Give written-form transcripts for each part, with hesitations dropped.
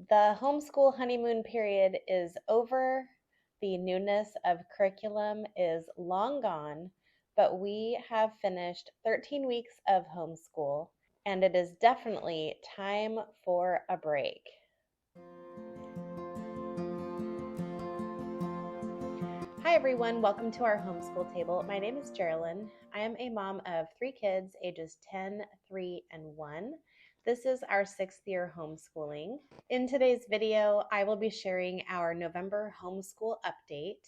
The homeschool honeymoon period is over. The newness of curriculum is long gone, but we have finished 13 weeks of homeschool, and it is definitely time for a break. Hi everyone, welcome to our homeschool table. My name is Jerilyn. I am a mom of 3 kids, ages 10, 3, and 1. This is our 6th year homeschooling. In today's video, I will be sharing our November homeschool update.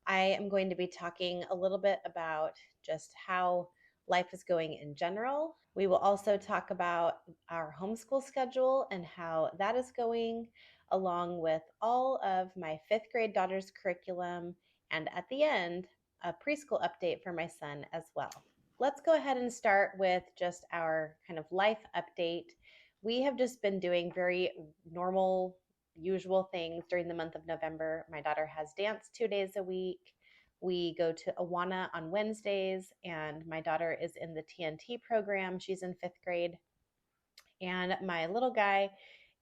I am going to be talking a little bit about just how life is going in general. We will also talk about our homeschool schedule and how that is going, along with all of my 5th grade daughter's curriculum, and at the end, a preschool update for my son as well. Let's go ahead and start with just our kind of life update. We have just been doing very normal, usual things during the month of November. My daughter has dance 2 days a week. We go to Awana on Wednesdays, and my daughter is in the TNT program. She's in 5th grade. And my little guy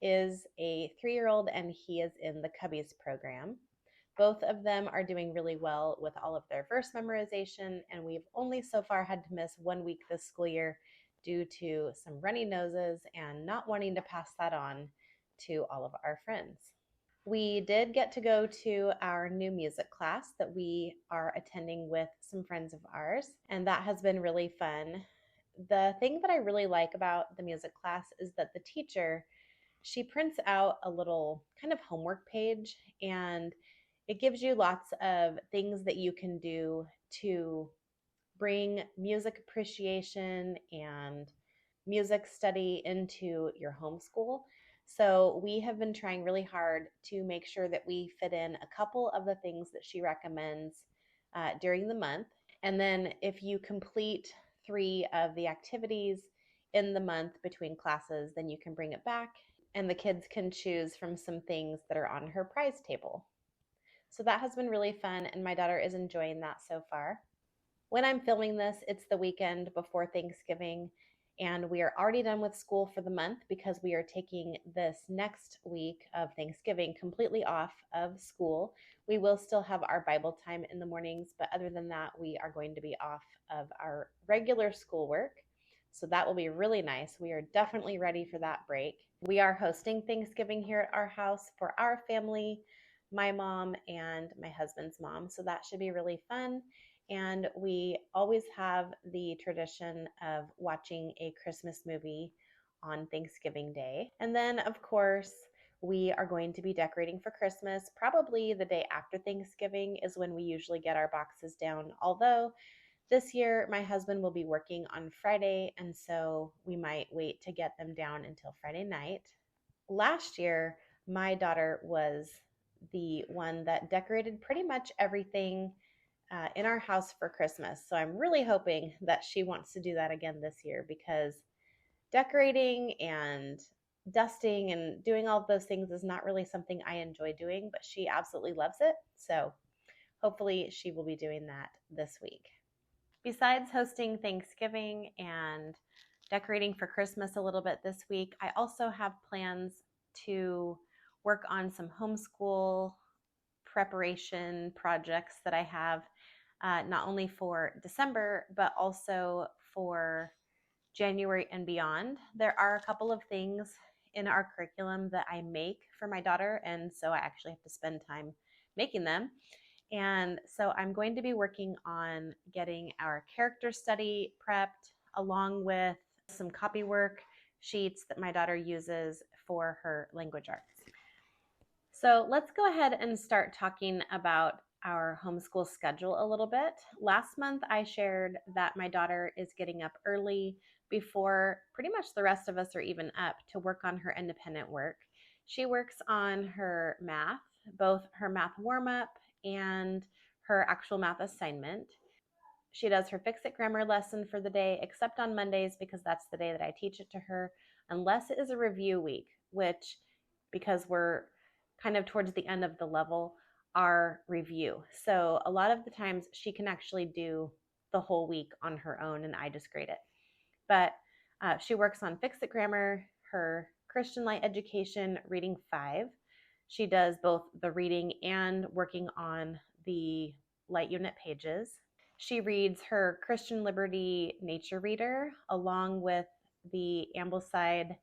is a 3-year-old, and he is in the Cubbies program. Both of them are doing really well with all of their verse memorization, and we've only so far had to miss 1 week this school year due to some runny noses and not wanting to pass that on to all of our friends. We did get to go to our new music class that we are attending with some friends of ours, and that has been really fun. The thing that I really like about the music class is that the teacher, she prints out a little kind of homework page, and it gives you lots of things that you can do to bring music appreciation and music study into your homeschool. So we have been trying really hard to make sure that we fit in a couple of the things that she recommends during the month. And then if you complete 3 of the activities in the month between classes, then you can bring it back and the kids can choose from some things that are on her prize table. So that has been really fun, and my daughter is enjoying that so far. When I'm filming this, it's the weekend before Thanksgiving, and we are already done with school for the month because we are taking this next week of Thanksgiving completely off of school. We will still have our Bible time in the mornings, but other than that, we are going to be off of our regular schoolwork. So that will be really nice. We are definitely ready for that break. We are hosting Thanksgiving here at our house for our family, my mom and my husband's mom. So that should be really fun. And we always have the tradition of watching a Christmas movie on Thanksgiving Day. And then, of course, we are going to be decorating for Christmas. Probably the day after Thanksgiving is when we usually get our boxes down. Although this year, my husband will be working on Friday, and so we might wait to get them down until Friday night. Last year, my daughter was the one that decorated pretty much everything in our house for Christmas. So I'm really hoping that she wants to do that again this year, because decorating and dusting and doing all of those things is not really something I enjoy doing, but she absolutely loves it. So hopefully she will be doing that this week. Besides hosting Thanksgiving and decorating for Christmas a little bit this week, I also have plans to work on some homeschool preparation projects that I have, not only for December, but also for January and beyond. There are a couple of things in our curriculum that I make for my daughter, and so I actually have to spend time making them. And so I'm going to be working on getting our character study prepped, along with some copy work sheets that my daughter uses for her language arts. So let's go ahead and start talking about our homeschool schedule a little bit. Last month, I shared that my daughter is getting up early before pretty much the rest of us are even up to work on her independent work. She works on her math, both her math warm-up and her actual math assignment. She does her fix-it grammar lesson for the day, except on Mondays, because that's the day that I teach it to her, unless it is a review week, which, because we're kind of towards the end of the level, are review. So a lot of the times she can actually do the whole week on her own, and I just grade it. But she works on fix-it grammar, her Christian Light Education Reading 5. She does both the reading and working on the light unit pages. She reads her Christian Liberty Nature Reader along with the Ambleside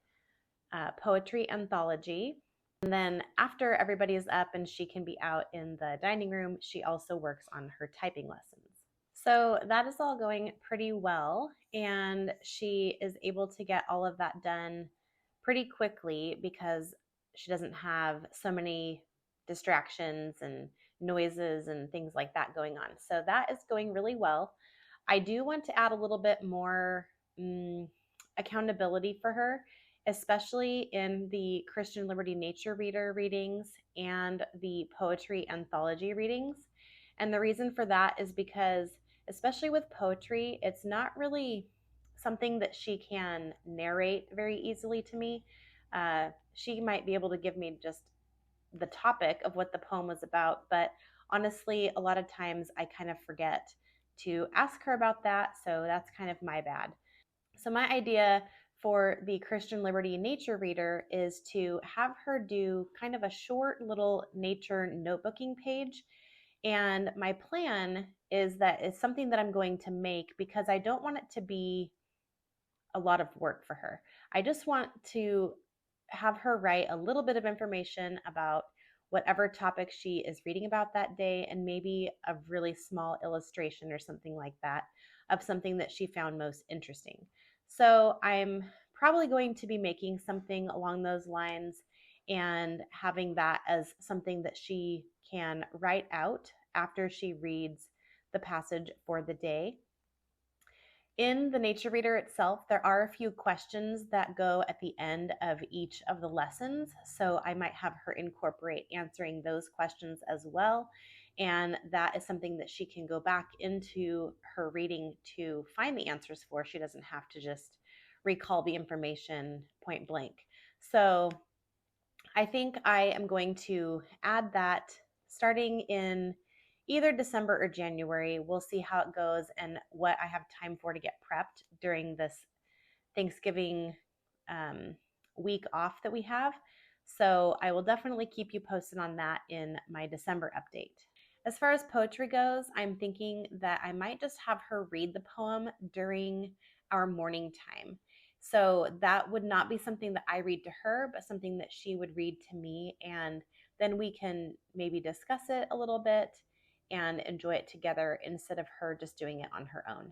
poetry anthology. And then after everybody's up and she can be out in the dining room, she also works on her typing lessons. So that is all going pretty well, and she is able to get all of that done pretty quickly because she doesn't have so many distractions and noises and things like that going on. So that is going really well. I do want to add a little bit more accountability for her, especially in the Christian Liberty Nature Reader readings and the poetry anthology readings. And the reason for that is because, especially with poetry, it's not really something that she can narrate very easily to me. She might be able to give me just the topic of what the poem was about, but honestly, a lot of times I kind of forget to ask her about that, so that's kind of my bad. So my idea for the Christian Liberty Nature Reader is to have her do kind of a short little nature notebooking page. And my plan is that it's something that I'm going to make because I don't want it to be a lot of work for her. I just want to have her write a little bit of information about whatever topic she is reading about that day, and maybe a really small illustration or something like that of something that she found most interesting. So I'm probably going to be making something along those lines and having that as something that she can write out after she reads the passage for the day. In the nature reader itself, there are a few questions that go at the end of each of the lessons. So I might have her incorporate answering those questions as well. And that is something that she can go back into her reading to find the answers for. She doesn't have to just recall the information point blank. So I think I am going to add that starting in either December or January. We'll see how it goes and what I have time for to get prepped during this Thanksgiving week off that we have. So I will definitely keep you posted on that in my December update. As far as poetry goes, I'm thinking that I might just have her read the poem during our morning time. So that would not be something that I read to her, but something that she would read to me. And then we can maybe discuss it a little bit and enjoy it together instead of her just doing it on her own.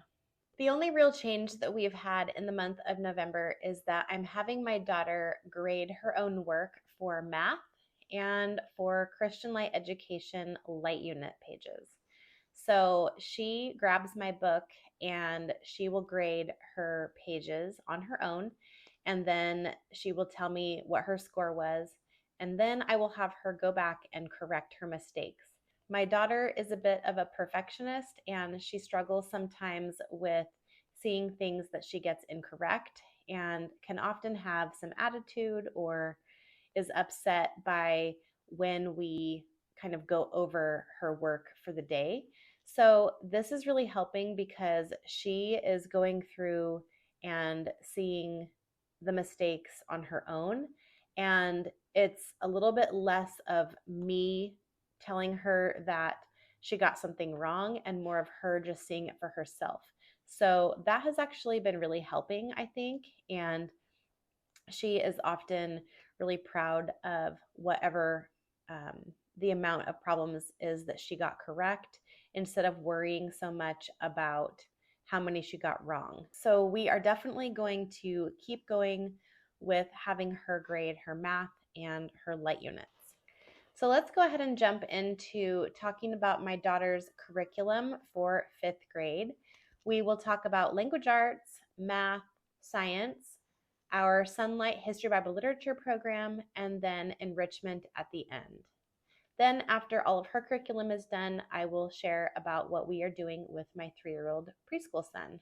The only real change that we've had in the month of November is that I'm having my daughter grade her own work for math and for Christian Light Education light unit pages. So she grabs my book and she will grade her pages on her own, and then she will tell me what her score was, and then I will have her go back and correct her mistakes. My daughter is a bit of a perfectionist and she struggles sometimes with seeing things that she gets incorrect and can often have some attitude or is upset by when we kind of go over her work for the day. So this is really helping because she is going through and seeing the mistakes on her own, and it's a little bit less of me telling her that she got something wrong and more of her just seeing it for herself. So that has actually been really helping, I think, and she is often really proud of whatever the amount of problems is that she got correct instead of worrying so much about how many she got wrong. So we are definitely going to keep going with having her grade her math and her light units. So let's go ahead and jump into talking about my daughter's curriculum for 5th grade. We will talk about language arts, math, science, our Sunlight History Bible Literature program, and then enrichment at the end. Then after all of her curriculum is done, I will share about what we are doing with my 3-year-old preschool son.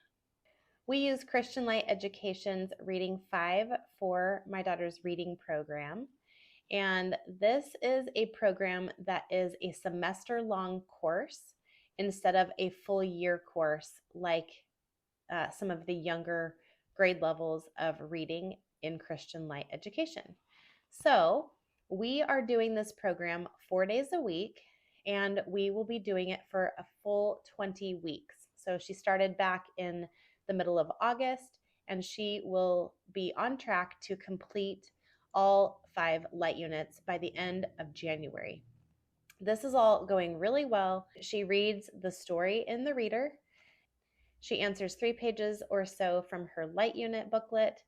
We use Christian Light Education's Reading 5 for my daughter's reading program. And this is a program that is a semester-long course instead of a full year course like some of the younger grade levels of reading in Christian light education. So we are doing this program 4 days a week, and we will be doing it for a full 20 weeks. So she started back in the middle of August, and she will be on track to complete all 5 light units by the end of January. This is all going really well. She reads the story in the reader. She answers 3 pages or so from her light unit booklet.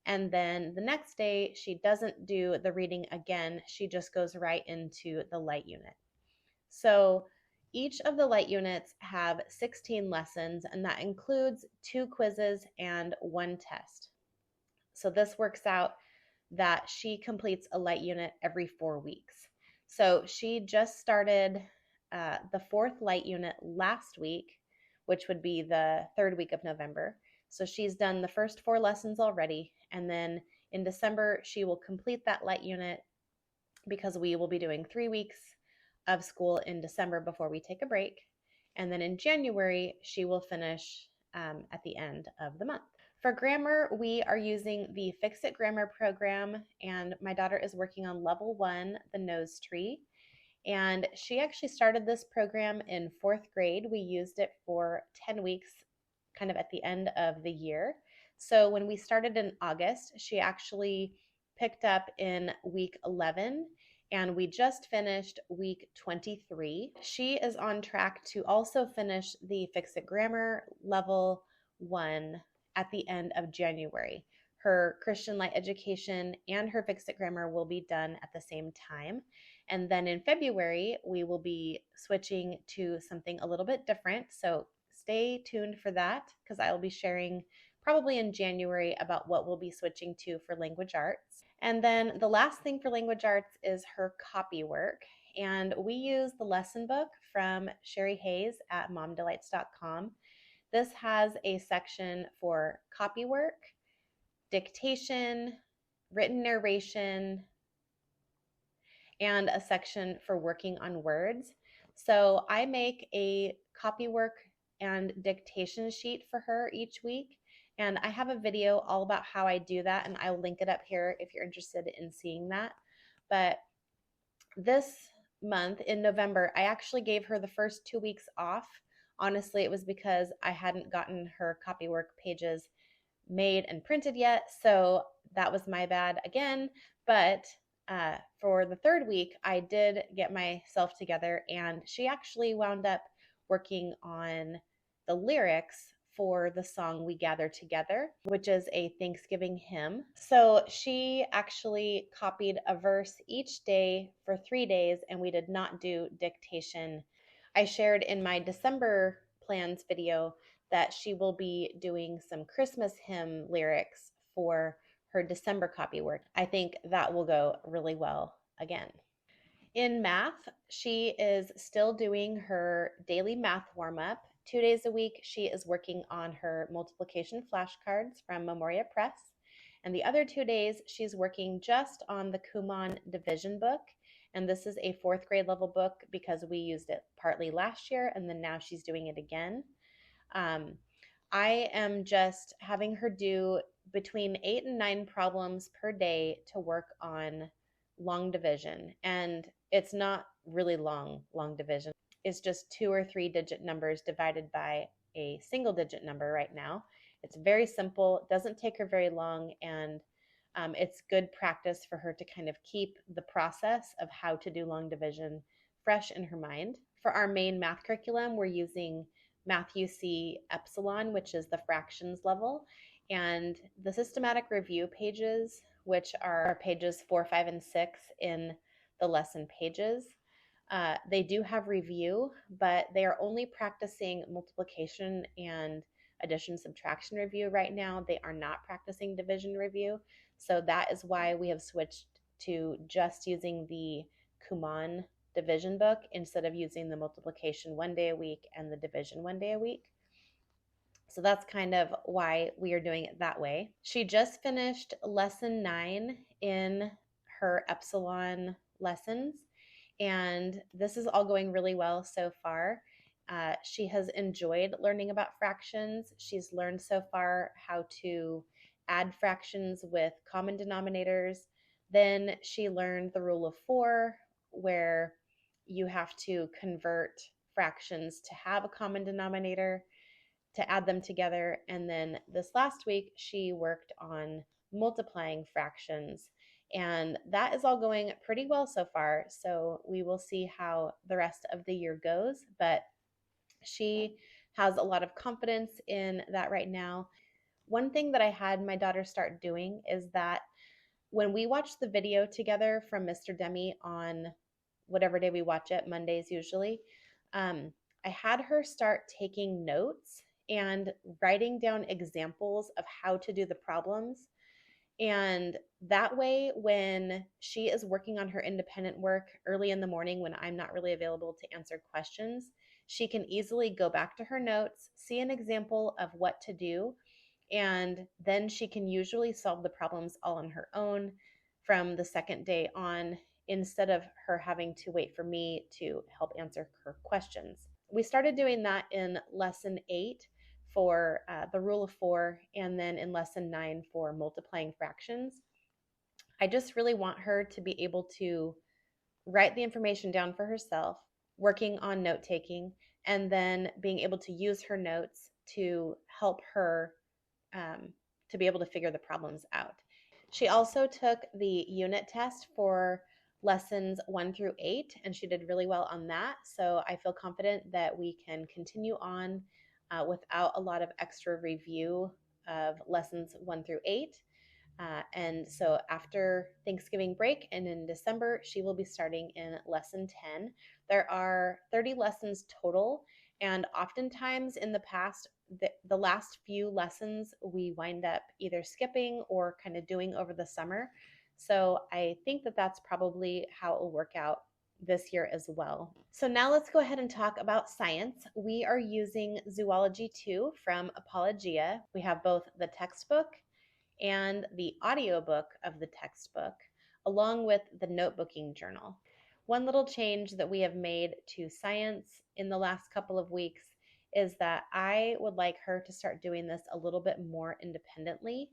And then the next day, she doesn't do the reading again. She just goes right into the light unit. So each of the light units have 16 lessons, and that includes 2 quizzes and 1 test. So this works out that she completes a light unit every 4 weeks. So she just started the 4th light unit last week, which would be the 3rd week of November. So she's done the first 4 lessons already. And then in December, she will complete that light unit because we will be doing 3 weeks of school in December before we take a break. And then in January, she will finish at the end of the month. For grammar, we are using the Fix It Grammar program, and my daughter is working on level 1, the nose tree. And she actually started this program in 4th grade. We used it for 10 weeks, kind of at the end of the year. So when we started in August, she actually picked up in week 11, and we just finished week 23. She is on track to also finish the Fix It Grammar level 1 at the end of January. Her Christian light education and her Fix It Grammar will be done at the same time. And then in February, we will be switching to something a little bit different. So stay tuned for that, because I will be sharing probably in January about what we'll be switching to for language arts. And then the last thing for language arts is her copy work. And we use the lesson book from Sherry Hayes at momdelights.com. This has a section for copy work, dictation, written narration, and a section for working on words. So I make a copy work and dictation sheet for her each week. And I have a video all about how I do that, and I'll link it up here if you're interested in seeing that. But this month in November, I actually gave her the first 2 weeks off. Honestly, it was because I hadn't gotten her copywork pages made and printed yet, so that was my bad again. But for the 3rd week, I did get myself together, and she actually wound up working on the lyrics for the song We Gather Together, which is a Thanksgiving hymn. So she actually copied a verse each day for 3 days, and we did not do dictation. I shared in my December plans video that she will be doing some Christmas hymn lyrics for her December copy work. I think that will go really well again. In math, she is still doing her daily math warm-up. 2 days a week, she is working on her multiplication flashcards from Memoria Press. And the other 2 days, she's working just on the Kumon division book. And this is a 4th grade level book because we used it partly last year, and then now she's doing it again. I am just having her do between 8 and 9 problems per day to work on long division. And it's not really long division. It's just 2 or 3 digit numbers divided by a single digit number right now. It's very simple. It doesn't take her very long, and it's good practice for her to kind of keep the process of how to do long division fresh in her mind. For our main math curriculum, we're using Math UC Epsilon, which is the fractions level, and the systematic review pages, which are pages 4, 5, and 6 in the lesson pages. They do have review, but they are only practicing multiplication and addition subtraction review right now. They are not practicing division review. So that is why we have switched to just using the Kumon division book instead of using the multiplication 1 day a week and the division 1 day a week. So that's kind of why we are doing it that way. She just finished lesson 9 in her Epsilon lessons, and this is all going really well so far. She has enjoyed learning about fractions. She's learned so far how to add fractions with common denominators. Then she learned the rule of 4, where you have to convert fractions to have a common denominator to add them together. And then this last week, she worked on multiplying fractions. And that is all going pretty well so far. So we will see how the rest of the year goes. But she has a lot of confidence in that right now. One thing that I had my daughter start doing is that when we watch the video together from Mr. Demi on whatever day we watch it, Mondays usually, um, I had her start taking notes and writing down examples of how to do the problems. And that way, when she is working on her independent work early in the morning when I'm not really available to answer questions, she can easily go back to her notes, see an example of what to do, and then she can usually solve the problems all on her own from the second day on, instead of her having to wait for me to help answer her questions. We started doing that in lesson 8 for the rule of 4, and then in lesson 9 for multiplying fractions. I just really want her to be able to write the information down for herself, working on note taking, and then being able to use her notes to help her to be able to figure the problems out. She also took the unit test for lessons 1 through 8, and she did really well on that. So I feel confident that we can continue on without a lot of extra review of lessons 1 through 8. And so after Thanksgiving break and in December, she will be starting in lesson 10. There are 30 lessons total. And oftentimes in the past, the last few lessons we wind up either skipping or kind of doing over the summer. So I think that that's probably how it will work out this year as well. So now let's go ahead and talk about science. We are using Zoology 2 from Apologia. We have both the textbook and the audiobook of the textbook, along with the notebooking journal. One little change that we have made to science in the last couple of weeks is that I would like her to start doing this a little bit more independently.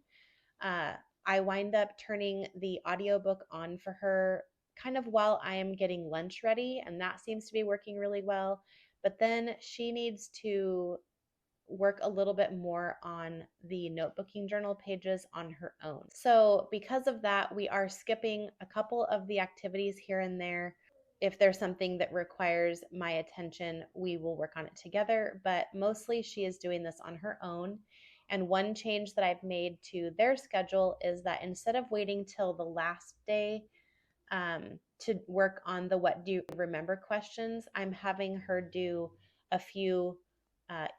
I wind up turning the audiobook on for her kind of while I am getting lunch ready, and that seems to be working really well. But then she needs to work a little bit more on the notebooking journal pages on her own. So because of that, we are skipping a couple of the activities here and there. If there's something that requires my attention, we will work on it together, but mostly she is doing this on her own. And one change that I've made to their schedule is that instead of waiting till the last day to work on the what do you remember questions, I'm having her do a few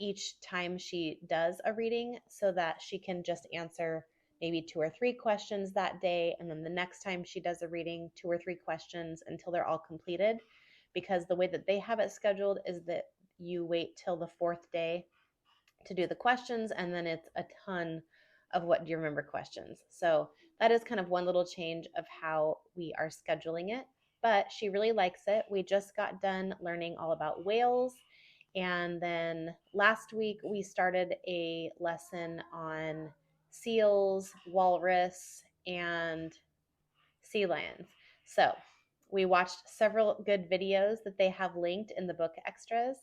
each time she does a reading, so that she can just answer maybe 2 or 3 questions that day, and then the next time she does a reading, 2 or 3 questions until they're all completed. Because the way that they have it scheduled is that you wait till the 4th day to do the questions, and then it's a ton of what do you remember questions. So that is kind of one little change of how we are scheduling it, but she really likes it. We just got done learning all about whales, and then last week we started a lesson on seals, walrus, and sea lions. So we watched several good videos that they have linked in the book extras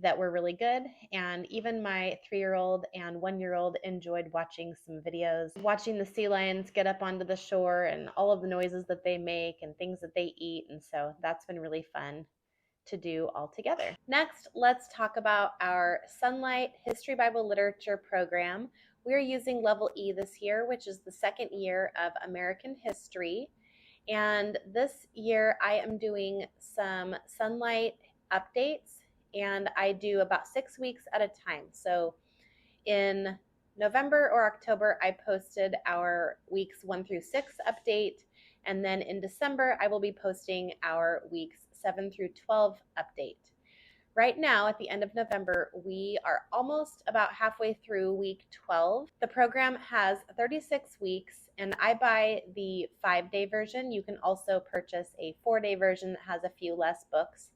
that were really good. And even my 3-year-old and 1-year-old enjoyed watching some videos, watching the sea lions get up onto the shore and all of the noises that they make and things that they eat. And so that's been really fun to do all together. Next, let's talk about our Sunlight History Bible Literature program. We're using Level E this year, which is the 2nd year of American history. And this year I am doing some Sunlight updates, and I do about 6 weeks at a time. So in November or October, I posted our weeks 1 through 6 update. And then in December, I will be posting our weeks 7 through 12 update. Right now, at the end of November, we are almost about halfway through week 12. The program has 36 weeks, and I buy the 5-day version. You can also purchase a 4-day version that has a few less books.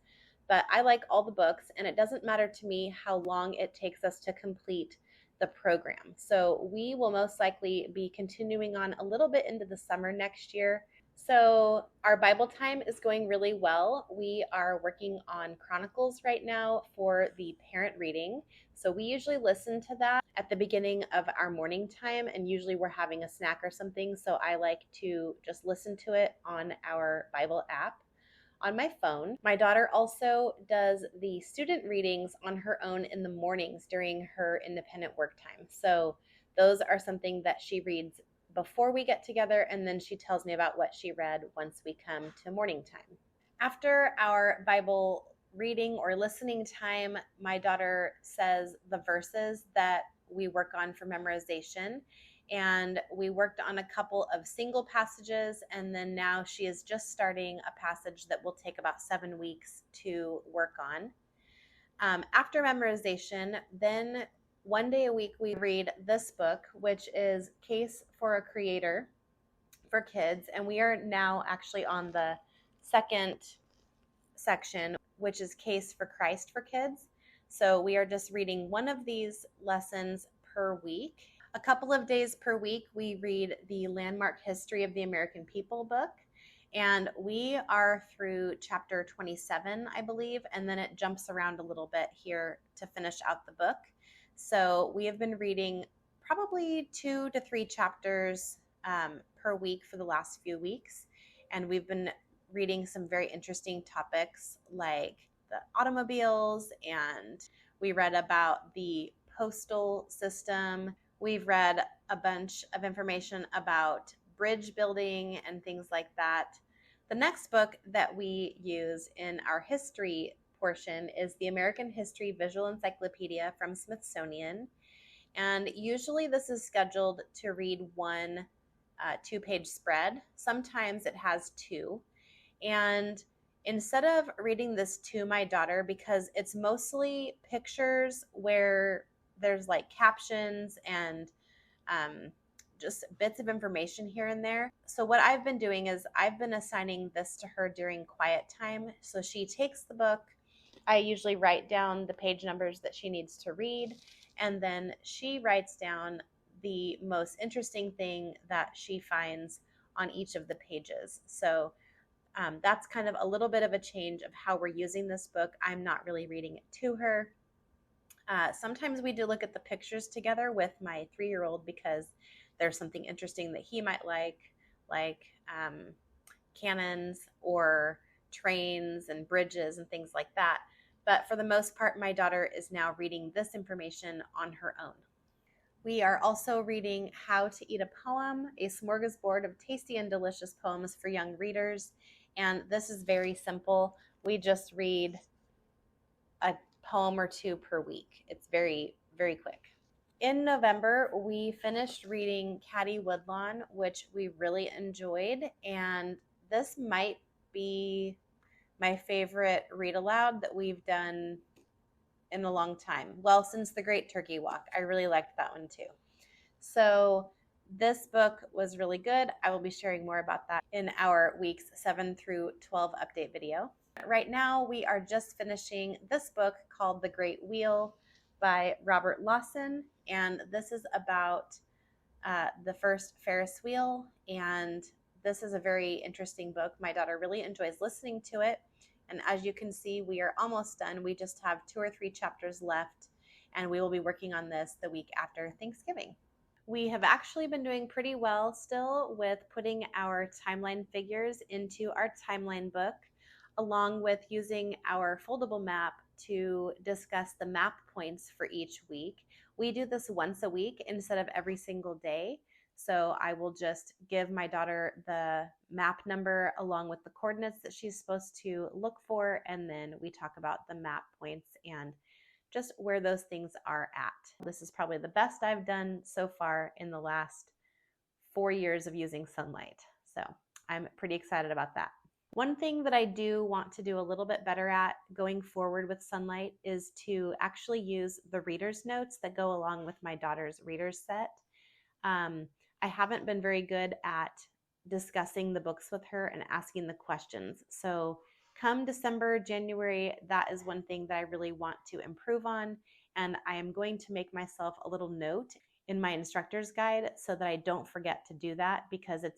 But I like all the books, and it doesn't matter to me how long it takes us to complete the program. So we will most likely be continuing on a little bit into the summer next year. So our Bible time is going really well. We are working on Chronicles right now for the parent reading. So we usually listen to that at the beginning of our morning time, and usually we're having a snack or something. So I like to just listen to it on our Bible app on my phone. My daughter also does the student readings on her own in the mornings during her independent work time. So those are something that she reads before we get together, and then she tells me about what she read once we come to morning time. After our Bible reading or listening time, my daughter says the verses that we work on for memorization. And we worked on a couple of single passages, and then now she is just starting a passage that will take about 7 weeks to work on. After memorization, then one day a week we read this book, which is Case for a Creator for kids. And we are now actually on the second section, which is Case for Christ for kids. So we are just reading one of these lessons per week. A couple of days per week, we read the Landmark History of the American People book. And we are through chapter 27, I believe, and then it jumps around a little bit here to finish out the book. So we have been reading probably 2 to 3 chapters per week for the last few weeks. And we've been reading some very interesting topics like the automobiles, and we read about the postal system. We've read a bunch of information about bridge building and things like that. The next book that we use in our history portion is the American History Visual Encyclopedia from Smithsonian. And usually this is scheduled to read one 2-page spread. Sometimes it has 2. And instead of reading this to my daughter, because it's mostly pictures where there's like captions and just bits of information here and there. So what I've been doing is I've been assigning this to her during quiet time. So she takes the book. I usually write down the page numbers that she needs to read, and then she writes down the most interesting thing that she finds on each of the pages. So that's kind of a little bit of a change of how we're using this book. I'm not really reading it to her. Sometimes we do look at the pictures together with my 3-year-old because there's something interesting that he might like cannons or trains and bridges and things like that. But for the most part, my daughter is now reading this information on her own. We are also reading How to Eat a Poem, a smorgasbord of tasty and delicious poems for young readers. And this is very simple. We just read a poem or 2 per week. It's very, very quick. In November, we finished reading Caddy Woodlawn, which we really enjoyed. And this might be my favorite read aloud that we've done in a long time. Well, since the Great Turkey Walk. I really liked that one too. So this book was really good. I will be sharing more about that in our weeks 7 through 12 update video. Right now, we are just finishing this book called The Great Wheel by Robert Lawson. And this is about the first Ferris wheel. And this is a very interesting book. My daughter really enjoys listening to it. And as you can see, we are almost done. We just have 2 or 3 chapters left, and we will be working on this the week after Thanksgiving. We have actually been doing pretty well still with putting our timeline figures into our timeline book, along with using our foldable map to discuss the map points for each week. We do this once a week instead of every single day. So I will just give my daughter the map number along with the coordinates that she's supposed to look for, and then we talk about the map points and just where those things are at. This is probably the best I've done so far in the last 4 years of using Sunlight. So I'm pretty excited about that. One thing that I do want to do a little bit better at going forward with Sunlight is to actually use the reader's notes that go along with my daughter's reader's set. I haven't been very good at discussing the books with her and asking the questions. So come December, January, that is one thing that I really want to improve on. and I am going to make myself a little note in my instructor's guide so that I don't forget to do that, because it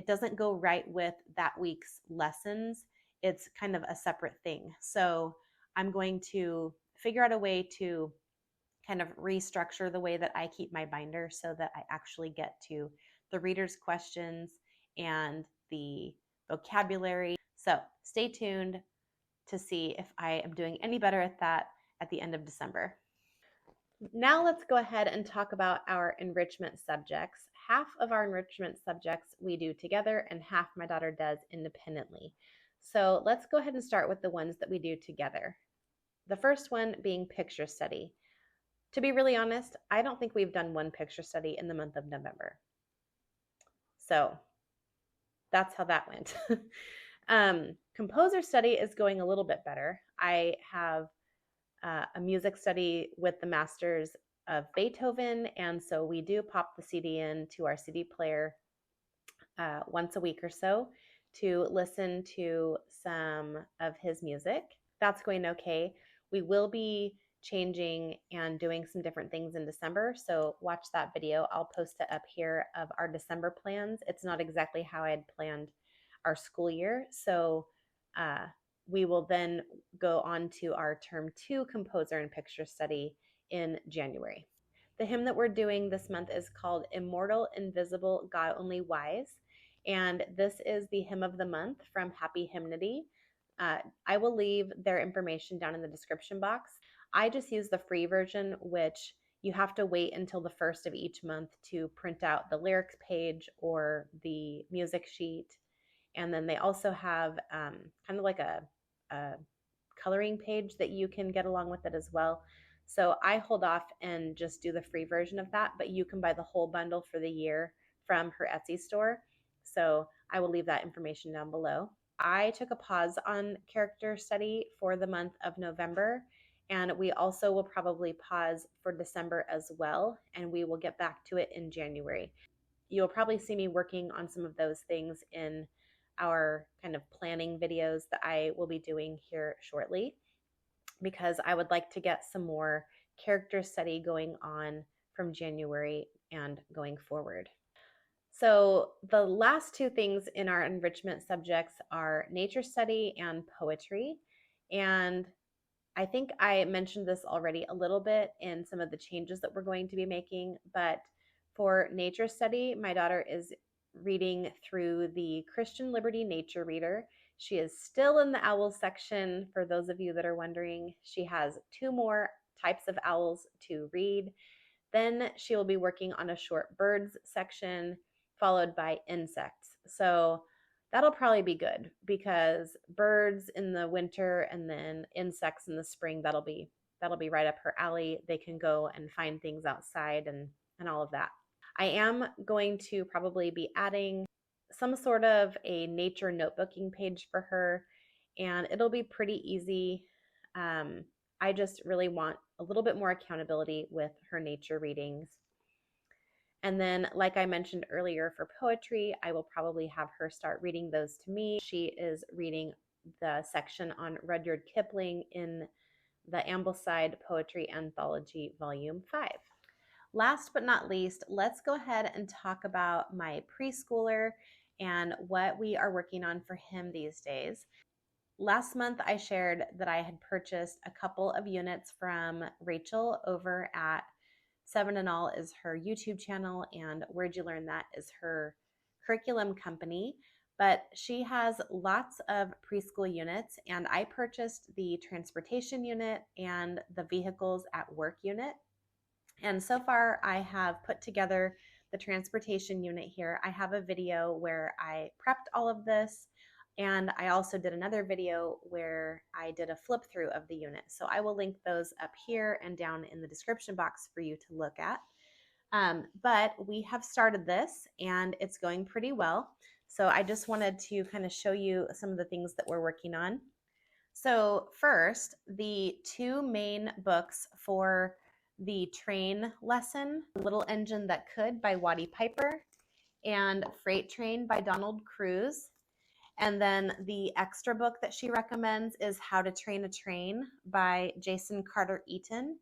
doesn't go right with that week's lessons. It's kind of a separate thing. So I'm going to figure out a way to kind of restructure the way that I keep my binder so that I actually get to the reader's questions and the vocabulary. So stay tuned to see if I am doing any better at that at the end of December. Now let's go ahead and talk about our enrichment subjects. Half of our enrichment subjects we do together and half my daughter does independently. So let's go ahead and start with the ones that we do together. The first one being picture study. To be really honest, I don't think we've done one picture study in the month of November. So that's how that went. Composer study is going a little bit better. I have a music study with the masters of Beethoven, and so we do pop the CD in to our CD player once a week or so to listen to some of his music. That's going okay. We will be changing and doing some different things in December, so watch that video. I'll post it up here of our December plans. It's not exactly how I had planned our school year, so we will then go on to our Term 2 Composer and Picture Study in January. The hymn that we're doing this month is called Immortal, Invisible, God Only Wise, and this is the hymn of the month from Happy Hymnody. I will leave their information down in the description box. I just use the free version, which you have to wait until the first of each month to print out the lyrics page or the music sheet. And then they also have kind of like a coloring page that you can get along with it as well. So I hold off and just do the free version of that, but you can buy the whole bundle for the year from her Etsy store. So I will leave that information down below. I took a pause on character study for the month of November, and we also will probably pause for December as well, and we will get back to it in January. You'll probably see me working on some of those things in our kind of planning videos that I will be doing here shortly, because I would like to get some more character study going on from January and going forward. So the last two things in our enrichment subjects are nature study and poetry. And I think I mentioned this already a little bit in some of the changes that we're going to be making, but for nature study, my daughter is reading through the Christian Liberty Nature Reader. She is still in the owl section, for those of you that are wondering. She has 2 more types of owls to read. Then she will be working on a short birds section, followed by insects. So that'll probably be good, because birds in the winter and then insects in the spring, that'll be right up her alley. They can go and find things outside and all of that. I am going to probably be adding some sort of a nature notebooking page for her, and it'll be pretty easy. I just really want a little bit more accountability with her nature readings. And then, like I mentioned earlier, for poetry, I will probably have her start reading those to me. She is reading the section on Rudyard Kipling in the Ambleside Poetry Anthology, Volume 5. Last but not least, let's go ahead and talk about my preschooler and what we are working on for him these days. Last month, I shared that I had purchased a couple of units from Rachel over at 7 and All is her YouTube channel, and Where'd You Learn That is her curriculum company. But she has lots of preschool units, and I purchased the transportation unit and the vehicles at work unit. And so far, I have put together the transportation unit here. I have a video where I prepped all of this, and I also did another video where I did a flip through of the unit. So I will link those up here and down in the description box for you to look at. But we have started this, and it's going pretty well. So I just wanted to kind of show you some of the things that we're working on. So first, the 2 main books for the train lesson, Little Engine That Could by Watty Piper and Freight Train by Donald Cruz. And then the extra book that she recommends is How to Train a Train by Jason Carter Eaton.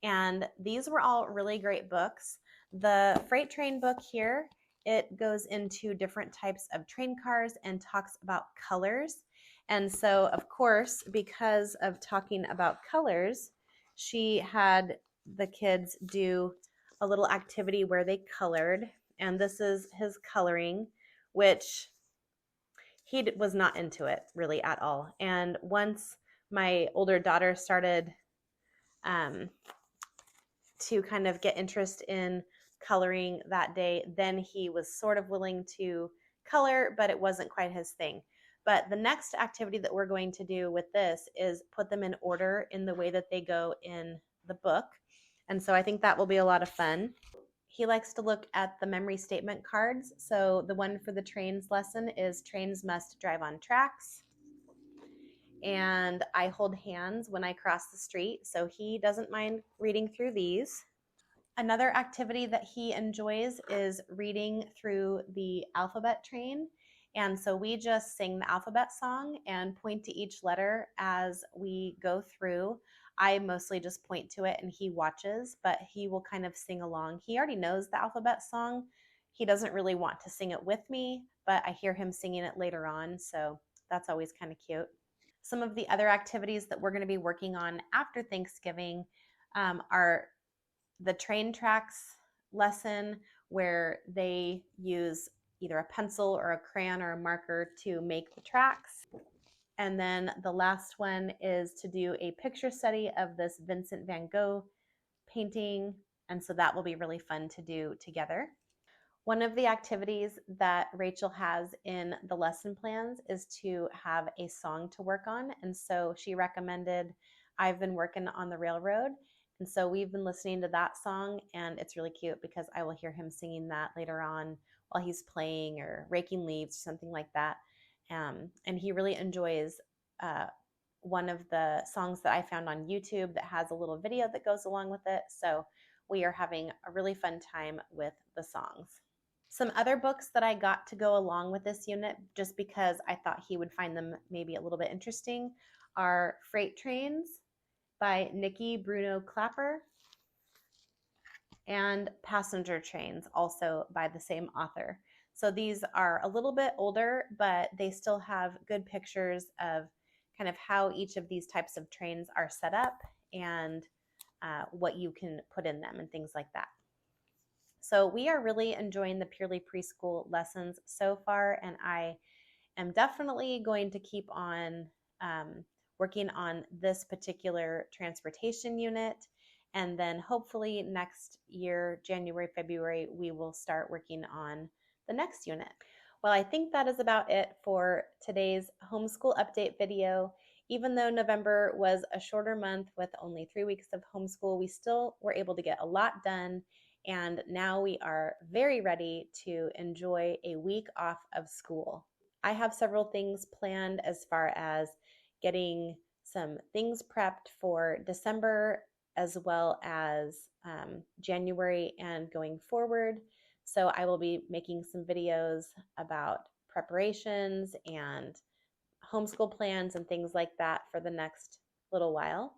And these were all really great books. The Freight Train book here, it goes into different types of train cars and talks about colors. And so, of course, because of talking about colors, she had the kids do a little activity where they colored. And this is his coloring, which he was not into it really at all. And once my older daughter started to kind of get interest in coloring that day, then he was sort of willing to color, but it wasn't quite his thing. But the next activity that we're going to do with this is put them in order in the way that they go in the book. And so I think that will be a lot of fun. He likes to look at the memory statement cards. So the one for the trains lesson is trains must drive on tracks. And I hold hands when I cross the street, so he doesn't mind reading through these. Another activity that he enjoys is reading through the alphabet train. And so we just sing the alphabet song and point to each letter as we go through. I mostly just point to it and he watches, but he will kind of sing along. He already knows the alphabet song. He doesn't really want to sing it with me, but I hear him singing it later on, so that's always kind of cute. Some of the other activities that we're going to be working on after Thanksgiving are the train tracks lesson, where they use either a pencil or a crayon or a marker to make the tracks. And then the last one is to do a picture study of this Vincent van Gogh painting. And so that will be really fun to do together. One of the activities that Rachel has in the lesson plans is to have a song to work on. And so she recommended I've Been Working on the Railroad. And so we've been listening to that song, and it's really cute because I will hear him singing that later on while he's playing or raking leaves or something like that. And he really enjoys one of the songs that I found on YouTube that has a little video that goes along with it. So we are having a really fun time with the songs. Some other books that I got to go along with this unit, just because I thought he would find them maybe a little bit interesting, are Freight Trains by Nikki Bruno Clapper and Passenger Trains, also by the same author. So these are a little bit older, but they still have good pictures of kind of how each of these types of trains are set up and what you can put in them and things like that. So we are really enjoying the Purely Preschool lessons so far, and I am definitely going to keep on working on this particular transportation unit. And then hopefully next year, January, February, we will start working on the next unit. Well, I think that is about it for today's homeschool update video. Even though November was a shorter month with only 3 weeks of homeschool, we still were able to get a lot done. And now we are very ready to enjoy a week off of school. I have several things planned as far as getting some things prepped for December as well as January and going forward. So I will be making some videos about preparations and homeschool plans and things like that for the next little while.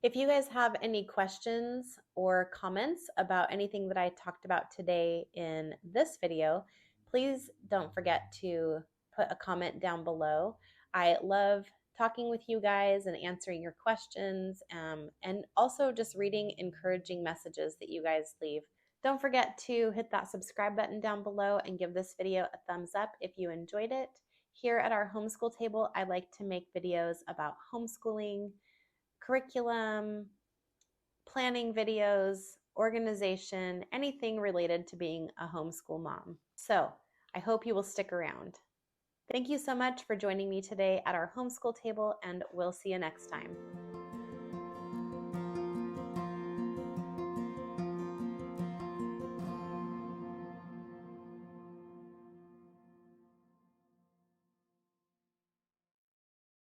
If you guys have any questions or comments about anything that I talked about today in this video, please don't forget to put a comment down below. I love talking with you guys and answering your questions, and also just reading encouraging messages that you guys leave. Don't forget to hit that subscribe button down below and give this video a thumbs up if you enjoyed it. Here at our homeschool table, I like to make videos about homeschooling, curriculum, planning videos, organization, anything related to being a homeschool mom. So I hope you will stick around. Thank you so much for joining me today at our homeschool table, and we'll see you next time.